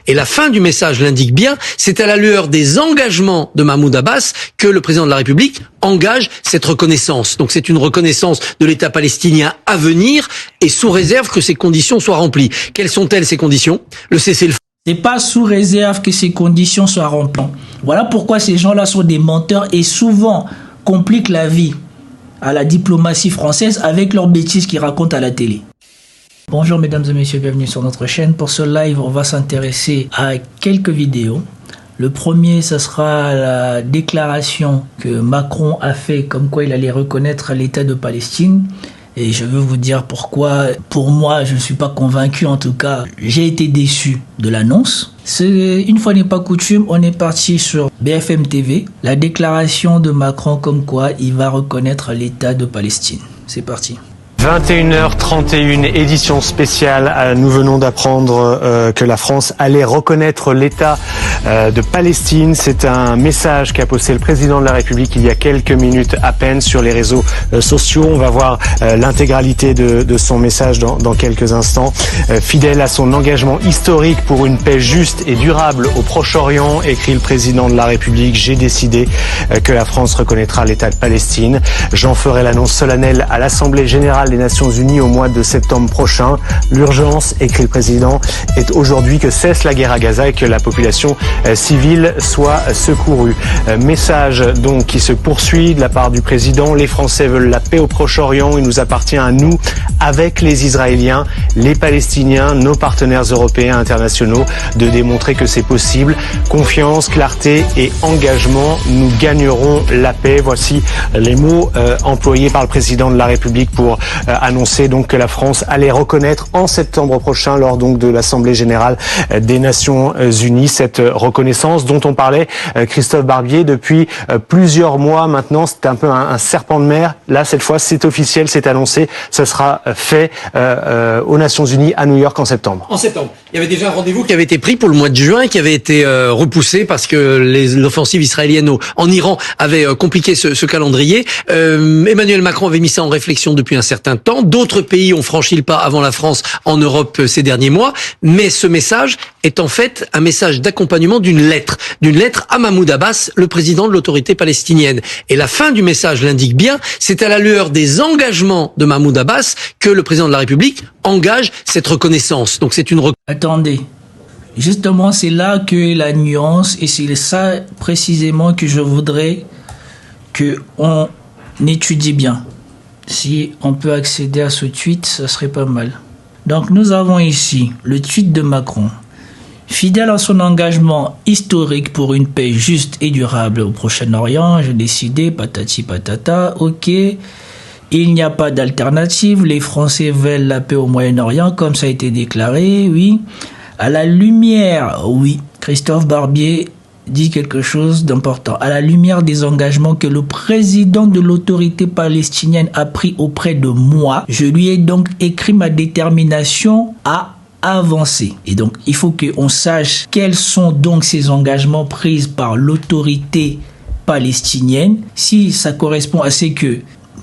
Et la fin du message l'indique bien, c'est à la lueur des engagements de Mahmoud Abbas que le président de la République engage cette reconnaissance. Donc c'est une reconnaissance de l'État palestinien à venir et sous réserve que ces conditions soient remplies. Quelles sont-elles ces conditions? Le cessez-le-feu. C'est pas sous réserve que ces conditions soient remplies. Voilà pourquoi ces gens-là sont des menteurs et souvent compliquent la vie à la diplomatie française avec leurs bêtises qu'ils racontent à la télé. Bonjour mesdames et messieurs, bienvenue sur notre chaîne. Pour ce live, on va s'intéresser à quelques vidéos. Le premier, ce sera la déclaration que Macron a fait comme quoi il allait reconnaître l'État de Palestine. Et je veux vous dire pourquoi, pour moi, je ne suis pas convaincu, en tout cas, j'ai été déçu de l'annonce. Une fois n'est pas coutume, on est parti sur BFM TV, la déclaration de Macron comme quoi il va reconnaître l'État de Palestine. C'est parti. 21h31, édition spéciale. Nous venons d'apprendre que la France allait reconnaître l'État de Palestine. C'est un message qu'a posté le président de la République il y a quelques minutes à peine sur les réseaux sociaux. On va voir l'intégralité de son message dans quelques instants. Fidèle à son engagement historique pour une paix juste et durable au Proche-Orient, écrit le président de la République, j'ai décidé que la France reconnaîtra l'État de Palestine. J'en ferai l'annonce solennelle à l'Assemblée générale des Nations Unies au mois de septembre prochain. L'urgence, écrit le président, est aujourd'hui que cesse la guerre à Gaza et que la population civile soit secourue. Message donc qui se poursuit de la part du président. Les Français veulent la paix au Proche-Orient. Il nous appartient à nous, avec les Israéliens, les Palestiniens, nos partenaires européens internationaux, de démontrer que c'est possible. Confiance, clarté et engagement, nous gagnerons la paix. Voici les mots employés par le président de la République pour annoncer donc que la France allait reconnaître en septembre prochain, lors donc de l'Assemblée générale des Nations Unies, cette reconnaissance dont on parlait, Christophe Barbier, depuis plusieurs mois maintenant. C'est un peu un serpent de mer. Là, cette fois, c'est officiel, c'est annoncé. Ça sera fait aux Nations Unies à New York en septembre. En septembre. Il y avait déjà un rendez-vous qui avait été pris pour le mois de juin, qui avait été repoussé parce que l'offensive israélienne en Iran avait compliqué ce calendrier. Emmanuel Macron avait mis ça en réflexion depuis un certain temps. D'autres pays ont franchi le pas avant la France en Europe ces derniers mois. Mais ce message est en fait un message d'accompagnement d'une lettre à Mahmoud Abbas, le président de l'autorité palestinienne. Et la fin du message l'indique bien, c'est à la lueur des engagements de Mahmoud Abbas que le président de la République engage cette reconnaissance. Donc c'est une Attendez, justement c'est là que la nuance, et c'est ça précisément que je voudrais qu'on étudie bien. Si on peut accéder à ce tweet, ça serait pas mal. Donc nous avons ici le tweet de Macron. Fidèle à son engagement historique pour une paix juste et durable au Proche-Orient, j'ai décidé, patati patata, ok. Il n'y a pas d'alternative, les Français veulent la paix au Moyen-Orient, comme ça a été déclaré, oui. À la lumière, oui, Christophe Barbier dit quelque chose d'important. À la lumière des engagements que le président de l'autorité palestinienne a pris auprès de moi, je lui ai donc écrit ma détermination à avancer. Et donc, il faut qu'on sache quels sont donc ces engagements pris par l'autorité palestinienne. Si ça correspond à ce que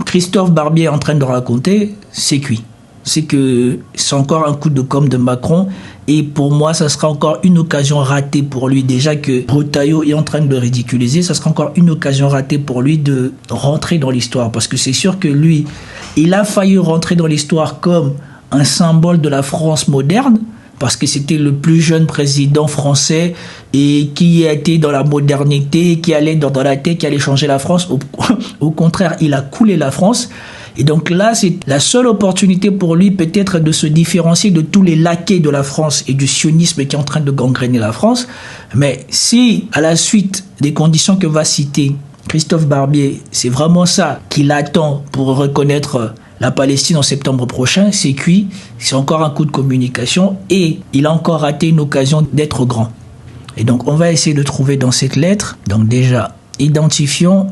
Christophe Barbier est en train de raconter, c'est cuit. C'est encore un coup de com' de Macron. Et pour moi, ça sera encore une occasion ratée pour lui. Déjà que Brutaillot est en train de le ridiculiser, ça sera encore une occasion ratée pour lui de rentrer dans l'histoire. Parce que c'est sûr que lui, il a failli rentrer dans l'histoire comme un symbole de la France moderne, parce que c'était le plus jeune président français et qui était dans la modernité, qui allait dans la tête, qui allait changer la France. Au contraire, il a coulé la France. Et donc là, c'est la seule opportunité pour lui peut-être de se différencier de tous les laquais de la France et du sionisme qui est en train de gangréner la France. Mais si, à la suite des conditions que va citer Christophe Barbier, c'est vraiment ça qu'il attend pour reconnaître la Palestine en septembre prochain, c'est cuit, c'est encore un coup de communication et il a encore raté une occasion d'être grand. Et donc on va essayer de trouver dans cette lettre, donc déjà identifions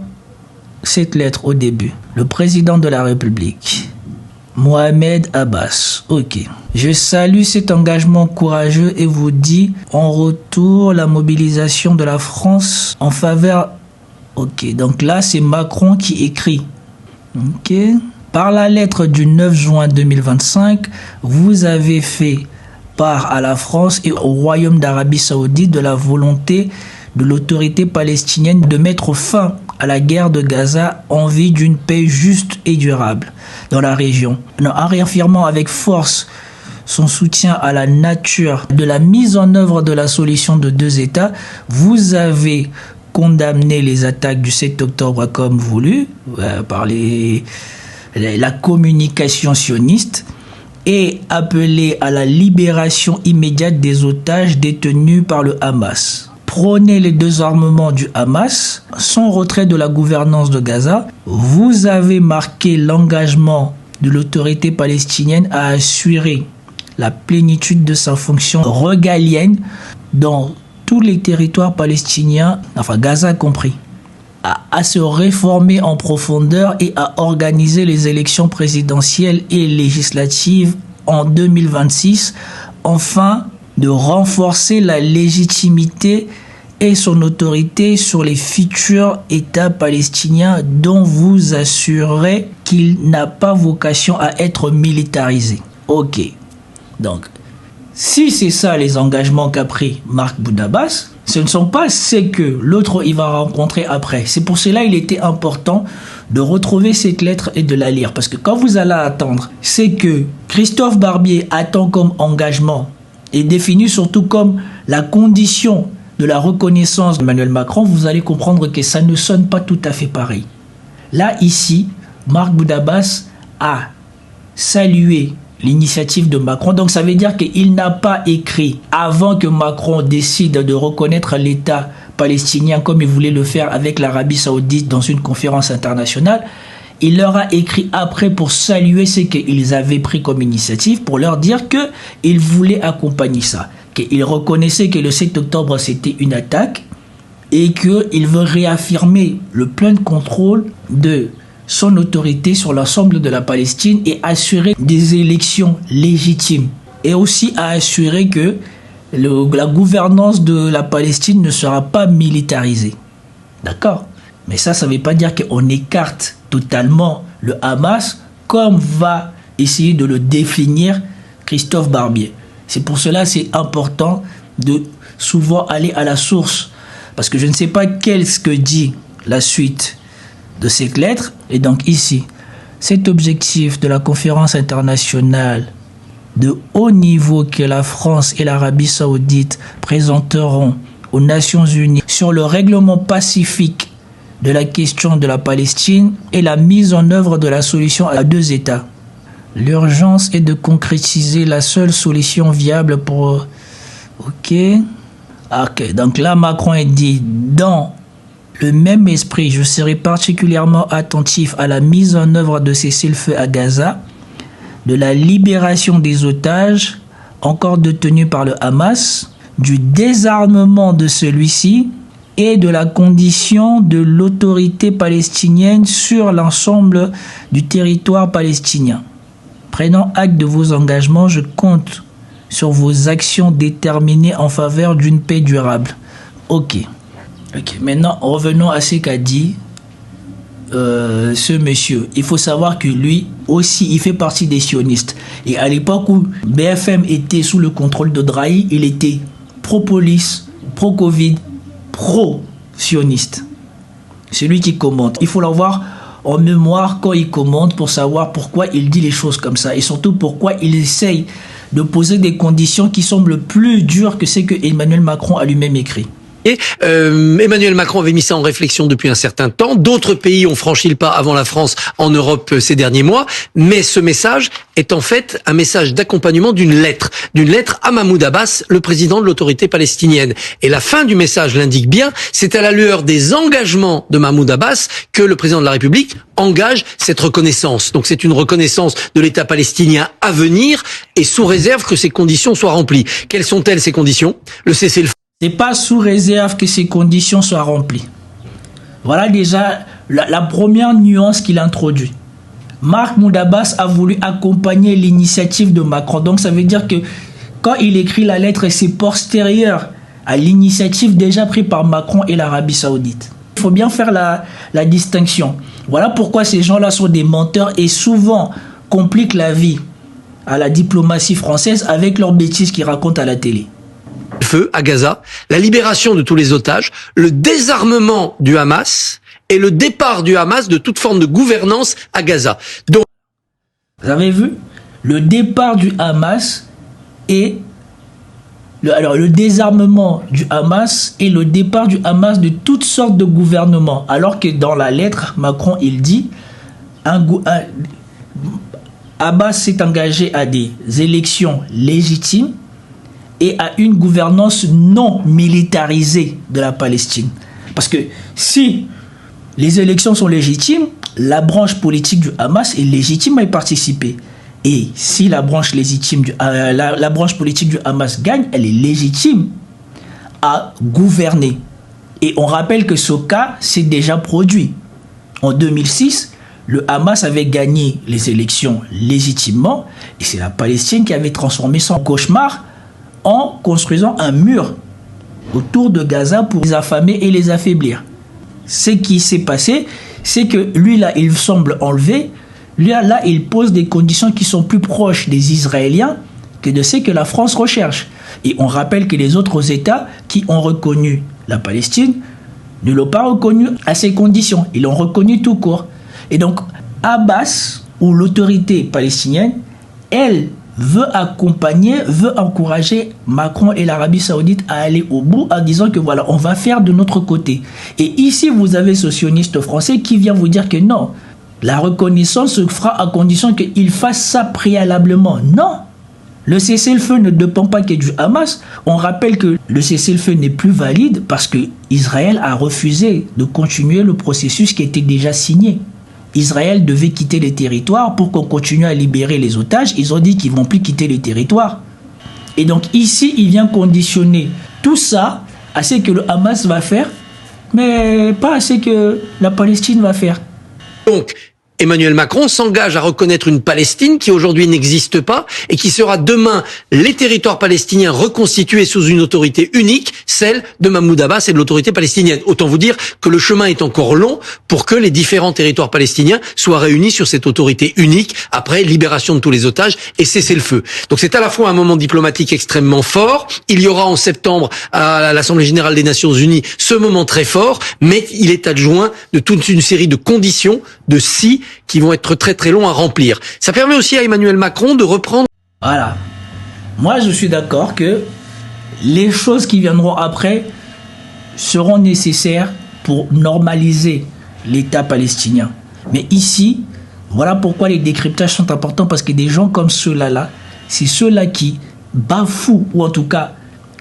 cette lettre au début. Le président de la République, Mohamed Abbas, ok. Je salue cet engagement courageux et vous dis en retour la mobilisation de la France en faveur. Ok, donc là c'est Macron qui écrit. Ok. Par la lettre du 9 juin 2025, vous avez fait part à la France et au Royaume d'Arabie Saoudite de la volonté de l'autorité palestinienne de mettre fin à la guerre de Gaza en vue d'une paix juste et durable dans la région. En réaffirmant avec force son soutien à la nature de la mise en œuvre de la solution de deux États, vous avez condamné les attaques du 7 octobre comme voulu par la communication sioniste et appelé à la libération immédiate des otages détenus par le Hamas. Prônez le désarmement du Hamas, son retrait de la gouvernance de Gaza. Vous avez marqué l'engagement de l'autorité palestinienne à assurer la plénitude de sa fonction régalienne dans tous les territoires palestiniens, enfin Gaza compris, à se réformer en profondeur et à organiser les élections présidentielles et législatives en 2026, enfin de renforcer la légitimité et son autorité sur les futurs États palestiniens dont vous assurez qu'il n'a pas vocation à être militarisé. Ok. Donc, si c'est ça les engagements qu'a pris Mahmoud Abbas, ce ne sont pas ceux que l'autre il va rencontrer après. C'est pour cela qu'il était important de retrouver cette lettre et de la lire. Parce que quand vous allez attendre, c'est que Christophe Barbier attend comme engagement et définit surtout comme la condition de la reconnaissance d'Emmanuel Macron, vous allez comprendre que ça ne sonne pas tout à fait pareil. Là, ici, Mahmoud Abbas a salué l'initiative de Macron. Donc ça veut dire qu'il n'a pas écrit avant que Macron décide de reconnaître l'État palestinien comme il voulait le faire avec l'Arabie Saoudite dans une conférence internationale. Il leur a écrit après pour saluer ce qu'ils avaient pris comme initiative, pour leur dire qu'il voulait accompagner ça, qu'il reconnaissait que le 7 octobre c'était une attaque et qu'il veut réaffirmer le plein contrôle de son autorité sur l'ensemble de la Palestine et assurer des élections légitimes. Et aussi à assurer que la gouvernance de la Palestine ne sera pas militarisée. D'accord ? Mais ça ne veut pas dire qu'on écarte totalement le Hamas comme va essayer de le définir Christophe Barbier. C'est pour cela que c'est important de souvent aller à la source. Parce que je ne sais pas qu'est-ce que dit la suite de cette lettre. Et donc ici, cet objectif de la conférence internationale de haut niveau que la France et l'Arabie Saoudite présenteront aux Nations Unies sur le règlement pacifique de la question de la Palestine et la mise en œuvre de la solution à deux États. L'urgence est de concrétiser la seule solution viable pour... Ok, donc là Macron a dit dans le même esprit, je serai particulièrement attentif à la mise en œuvre de cessez-le-feu à Gaza, de la libération des otages encore détenus par le Hamas, du désarmement de celui-ci et de la condition de l'autorité palestinienne sur l'ensemble du territoire palestinien. Prenant acte de vos engagements, je compte sur vos actions déterminées en faveur d'une paix durable. Ok. Maintenant, revenons à ce qu'a dit ce monsieur. Il faut savoir que lui aussi, il fait partie des sionistes. Et à l'époque où BFM était sous le contrôle de Drahi, il était pro-police, pro-Covid, pro-sioniste. C'est lui qui commente. Il faut l'avoir en mémoire quand il commente pour savoir pourquoi il dit les choses comme ça. Et surtout pourquoi il essaye de poser des conditions qui semblent plus dures que ce que Emmanuel Macron a lui-même écrit. Emmanuel Macron avait mis ça en réflexion depuis un certain temps. D'autres pays ont franchi le pas avant la France en Europe ces derniers mois. Mais ce message est en fait un message d'accompagnement d'une lettre à Mahmoud Abbas, le président de l'autorité palestinienne. Et la fin du message l'indique bien, c'est à la lueur des engagements de Mahmoud Abbas que le président de la République engage cette reconnaissance. Donc c'est une reconnaissance de l'État palestinien à venir et sous réserve que ces conditions soient remplies. Quelles sont-elles ces conditions ? Le cessez-le-feu. C'est pas sous réserve que ces conditions soient remplies. Voilà déjà la première nuance qu'il introduit. Mahmoud Abbas a voulu accompagner l'initiative de Macron. Donc ça veut dire que quand il écrit la lettre, c'est postérieur à l'initiative déjà prise par Macron et l'Arabie Saoudite. Il faut bien faire la distinction. Voilà pourquoi ces gens-là sont des menteurs et souvent compliquent la vie à la diplomatie française avec leurs bêtises qu'ils racontent à la télé. Feu à Gaza, la libération de tous les otages, le désarmement du Hamas et le départ du Hamas de toute forme de gouvernance à Gaza. Donc, vous avez vu le départ du Hamas et le désarmement du Hamas et le départ du Hamas de toutes sortes de gouvernements. Alors que dans la lettre, Macron, il dit Abbas s'est engagé à des élections légitimes et à une gouvernance non militarisée de la Palestine. Parce que si les élections sont légitimes, la branche politique du Hamas est légitime à y participer. Et si la branche politique du Hamas gagne, elle est légitime à gouverner. Et on rappelle que ce cas s'est déjà produit. En 2006, le Hamas avait gagné les élections légitimement et c'est la Palestine qui avait transformé son cauchemar en construisant un mur autour de Gaza pour les affamer et les affaiblir. Ce qui s'est passé, c'est que lui là, il semble enlever, lui là, il pose des conditions qui sont plus proches des Israéliens que de ce que la France recherche. Et on rappelle que les autres États qui ont reconnu la Palestine ne l'ont pas reconnu à ces conditions, ils l'ont reconnu tout court. Et donc Abbas, ou l'autorité palestinienne, elle veut encourager Macron et l'Arabie Saoudite à aller au bout en disant que voilà, on va faire de notre côté. Et ici, vous avez ce sioniste français qui vient vous dire que non, la reconnaissance se fera à condition qu'il fasse ça préalablement. Non, le cessez-le-feu ne dépend pas que du Hamas. On rappelle que le cessez-le-feu n'est plus valide parce que Israël a refusé de continuer le processus qui était déjà signé. Israël devait quitter les territoires pour qu'on continue à libérer les otages. Ils ont dit qu'ils ne vont plus quitter les territoires. Et donc ici, il vient conditionner tout ça à ce que le Hamas va faire, mais pas à ce que la Palestine va faire. Donc, Emmanuel Macron s'engage à reconnaître une Palestine qui aujourd'hui n'existe pas et qui sera demain les territoires palestiniens reconstitués sous une autorité unique, celle de Mahmoud Abbas et de l'autorité palestinienne. Autant vous dire que le chemin est encore long pour que les différents territoires palestiniens soient réunis sur cette autorité unique après libération de tous les otages et cessez-le-feu. Donc c'est à la fois un moment diplomatique extrêmement fort. Il y aura en septembre à l'Assemblée générale des Nations Unies ce moment très fort, mais il est adjoint de toute une série de conditions, de si qui vont être très très longs à remplir. Ça permet aussi à Emmanuel Macron de reprendre... Voilà. Moi, je suis d'accord que les choses qui viendront après seront nécessaires pour normaliser l'État palestinien. Mais ici, voilà pourquoi les décryptages sont importants, parce que des gens comme ceux-là, c'est ceux-là qui bafouent, ou en tout cas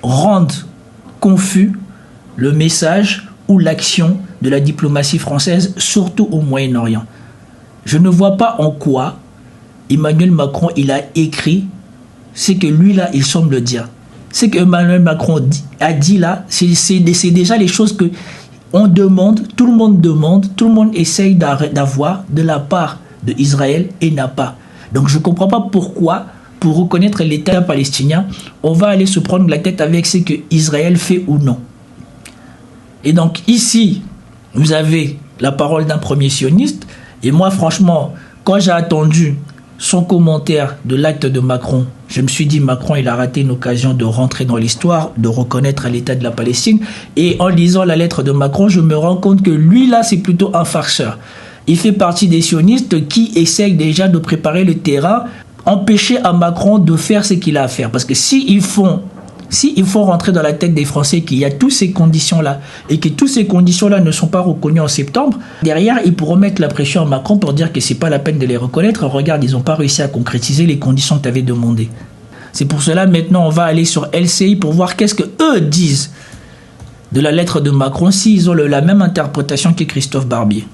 rendent confus le message ou l'action de la diplomatie française, surtout au Moyen-Orient. Je ne vois pas en quoi Emmanuel Macron, il a écrit ce que lui là, il semble dire. Ce que Emmanuel Macron a dit là, c'est déjà les choses que on demande, tout le monde essaye d'avoir de la part d'Israël et n'a pas. Donc je ne comprends pas pourquoi, pour reconnaître l'État palestinien, on va aller se prendre la tête avec ce que Israël fait ou non. Et donc ici, vous avez la parole d'un premier sioniste. Et moi, franchement, quand j'ai attendu son commentaire de l'acte de Macron, je me suis dit, Macron, il a raté une occasion de rentrer dans l'histoire, de reconnaître l'État de la Palestine. Et en lisant la lettre de Macron, je me rends compte que lui, là, c'est plutôt un farceur. Il fait partie des sionistes qui essayent déjà de préparer le terrain, empêcher à Macron de faire ce qu'il a à faire. Parce que s'il faut rentrer dans la tête des Français qu'il y a toutes ces conditions-là et que toutes ces conditions-là ne sont pas reconnues en septembre, derrière, ils pourront mettre la pression à Macron pour dire que c'est pas la peine de les reconnaître. Regarde, ils n'ont pas réussi à concrétiser les conditions que tu avais demandées. C'est pour cela, maintenant, on va aller sur LCI pour voir qu'est-ce que eux disent de la lettre de Macron, s'ils ont la même interprétation que Christophe Barbier.